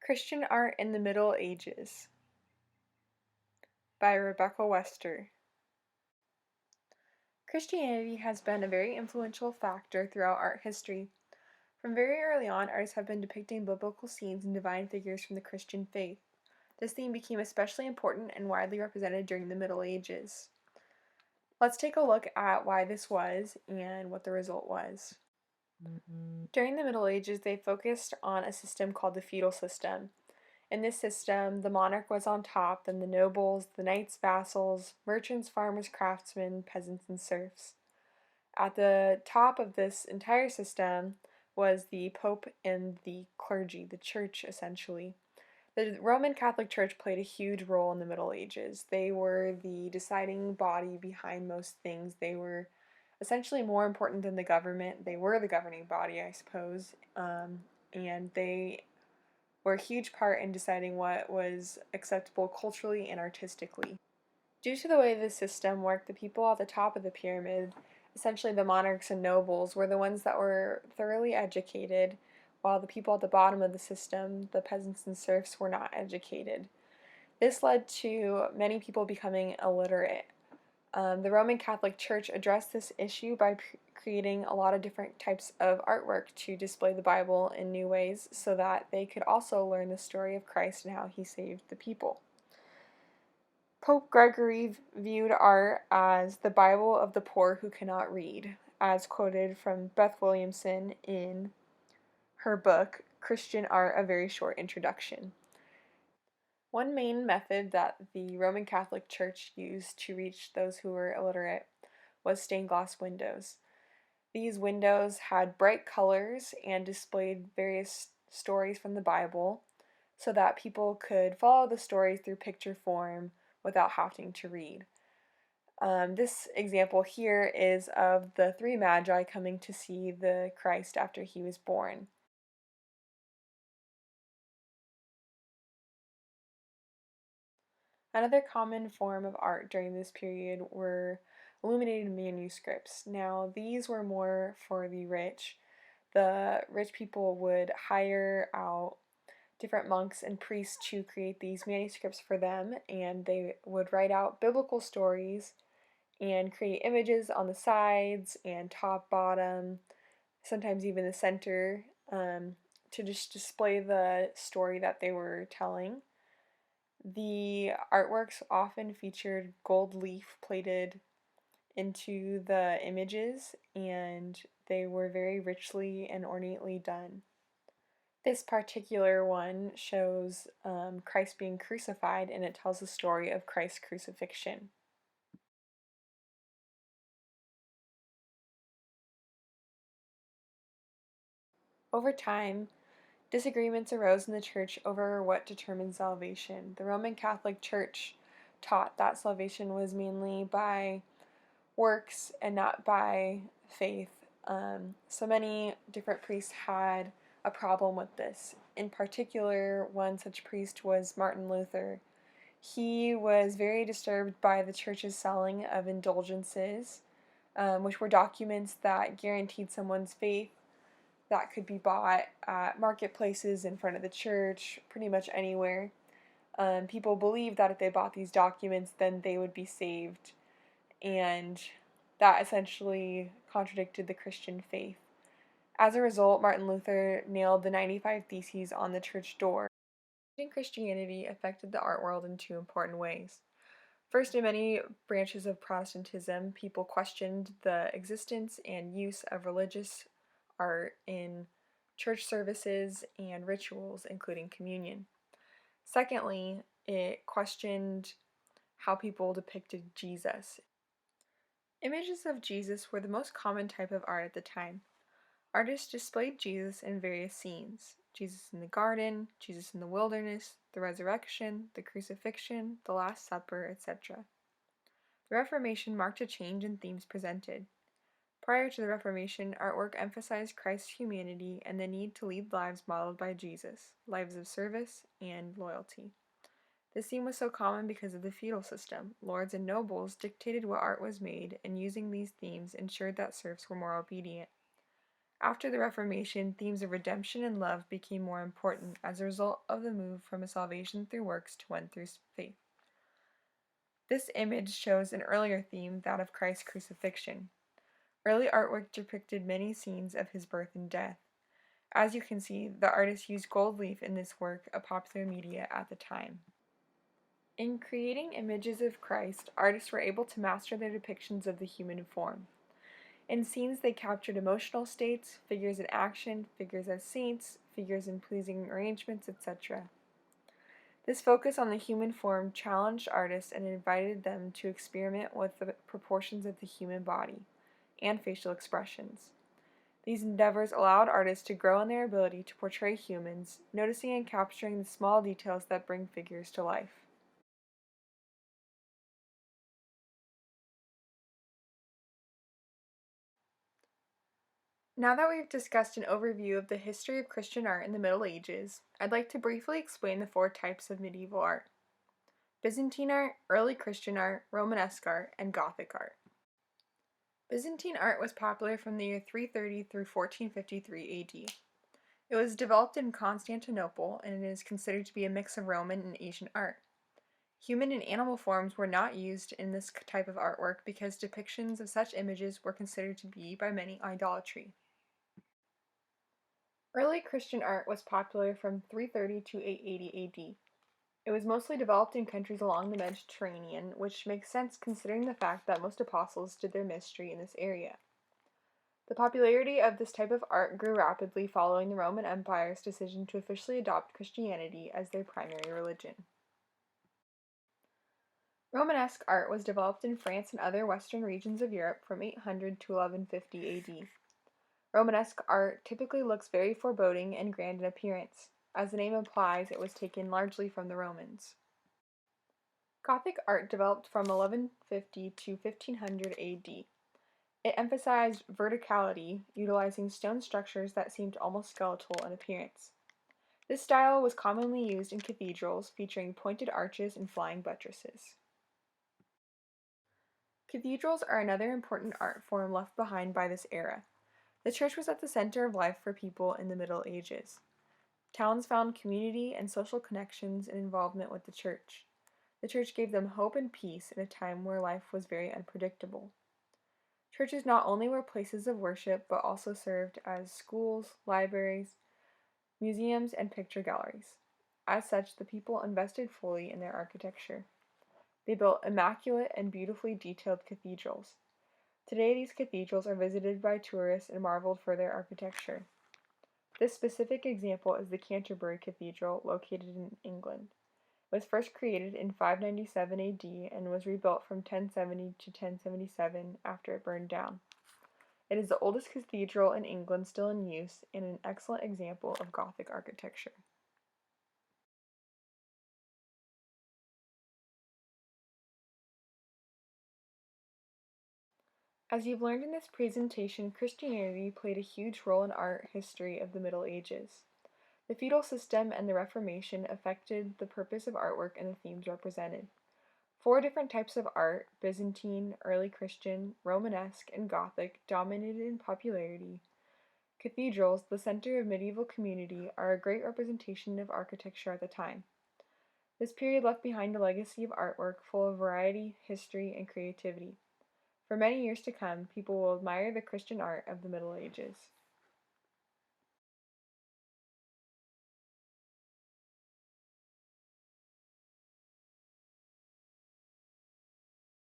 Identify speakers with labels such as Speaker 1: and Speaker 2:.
Speaker 1: Christian Art in the Middle Ages by Rebecca Wester. Christianity has been a very influential factor throughout art history. From very early on, artists have been depicting biblical scenes and divine figures from the Christian faith. This theme became especially important and widely represented during the Middle Ages. Let's take a look at why this was and what the result was. During the Middle Ages, they focused on a system called the feudal system. In this system, the monarch was on top, then the nobles, the knights, vassals, merchants, farmers, craftsmen, peasants, and serfs. At the top of this entire system was the Pope and the clergy, the church essentially. The Roman Catholic Church played a huge role in the Middle Ages. They were the deciding body behind most things. They were essentially more important than the government. They were the governing body, I suppose, and they were a huge part in deciding what was acceptable culturally and artistically. Due to the way the system worked, the people at the top of the pyramid, essentially the monarchs and nobles, were the ones that were thoroughly educated, while the people at the bottom of the system, the peasants and serfs, were not educated. This led to many people becoming illiterate. The Roman Catholic Church addressed this issue by creating a lot of different types of artwork to display the Bible in new ways so that they could also learn the story of Christ and how he saved the people. Pope Gregory viewed art as the Bible of the poor who cannot read, as quoted from Beth Williamson in her book, Christian Art, A Very Short Introduction. One main method that the Roman Catholic Church used to reach those who were illiterate was stained glass windows. These windows had bright colors and displayed various stories from the Bible so that people could follow the stories through picture form without having to read. This example here is of the three magi coming to see the Christ after he was born. Another common form of art during this period were illuminated manuscripts. Now, these were more for the rich. The rich people would hire out different monks and priests to create these manuscripts for them, and they would write out biblical stories and create images on the sides and top, bottom, sometimes even the center, to just display the story that they were telling. The artworks often featured gold leaf plated into the images, and they were very richly and ornately done. This particular one shows Christ being crucified, and it tells the story of Christ's crucifixion. Over time, disagreements arose in the church over what determined salvation. The Roman Catholic Church taught that salvation was mainly by works and not by faith. So many different priests had a problem with this. In particular, one such priest was Martin Luther. He was very disturbed by the church's selling of indulgences, which were documents that guaranteed someone's faith that could be bought at marketplaces, in front of the church, pretty much anywhere. People believed that if they bought these documents, then they would be saved, and that essentially contradicted the Christian faith. As a result, Martin Luther nailed the 95 Theses on the church door. Christianity affected the art world in two important ways. First, in many branches of Protestantism, people questioned the existence and use of religious art in church services and rituals, including communion. Secondly, it questioned how people depicted Jesus. Images of Jesus were the most common type of art at the time. Artists displayed Jesus in various scenes: Jesus in the garden, Jesus in the wilderness, the resurrection, the crucifixion, the Last Supper, etc. The Reformation marked a change in themes presented. Prior to the Reformation, artwork emphasized Christ's humanity and the need to lead lives modeled by Jesus, lives of service and loyalty. This theme was so common because of the feudal system. Lords and nobles dictated what art was made, and using these themes ensured that serfs were more obedient. After the Reformation, themes of redemption and love became more important as a result of the move from a salvation through works to one through faith. This image shows an earlier theme, that of Christ's crucifixion. Early artwork depicted many scenes of his birth and death. As you can see, the artist used gold leaf in this work, a popular media at the time. In creating images of Christ, artists were able to master their depictions of the human form. In scenes, they captured emotional states, figures in action, figures as saints, figures in pleasing arrangements, etc. This focus on the human form challenged artists and invited them to experiment with the proportions of the human body and facial expressions. These endeavors allowed artists to grow in their ability to portray humans, noticing and capturing the small details that bring figures to life. Now that we've discussed an overview of the history of Christian art in the Middle Ages, I'd like to briefly explain the four types of medieval art: Byzantine art, early Christian art, Romanesque art, and Gothic art. Byzantine art was popular from the year 330 through 1453 AD. It was developed in Constantinople and it is considered to be a mix of Roman and Asian art. Human and animal forms were not used in this type of artwork because depictions of such images were considered to be by many idolatry. Early Christian art was popular from 330 to 880 AD. It was mostly developed in countries along the Mediterranean, which makes sense considering the fact that most apostles did their ministry in this area. The popularity of this type of art grew rapidly following the Roman Empire's decision to officially adopt Christianity as their primary religion. Romanesque art was developed in France and other western regions of Europe from 800 to 1150 AD. Romanesque art typically looks very foreboding and grand in appearance. As the name implies, it was taken largely from the Romans. Gothic art developed from 1150 to 1500 AD. It emphasized verticality, utilizing stone structures that seemed almost skeletal in appearance. This style was commonly used in cathedrals, featuring pointed arches and flying buttresses. Cathedrals are another important art form left behind by this era. The church was at the center of life for people in the Middle Ages. Towns found community and social connections and involvement with the church. The church gave them hope and peace in a time where life was very unpredictable. Churches not only were places of worship, but also served as schools, libraries, museums, and picture galleries. As such, the people invested fully in their architecture. They built immaculate and beautifully detailed cathedrals. Today, these cathedrals are visited by tourists and marveled for their architecture. This specific example is the Canterbury Cathedral, located in England. It was first created in 597 AD and was rebuilt from 1070 to 1077 after it burned down. It is the oldest cathedral in England still in use and an excellent example of Gothic architecture. As you've learned in this presentation, Christianity played a huge role in art history of the Middle Ages. The feudal system and the Reformation affected the purpose of artwork and the themes represented. Four different types of art, Byzantine, early Christian, Romanesque, and Gothic, dominated in popularity. Cathedrals, the center of medieval community, are a great representation of architecture at the time. This period left behind a legacy of artwork full of variety, history, and creativity. For many years to come, people will admire the Christian art of the Middle Ages.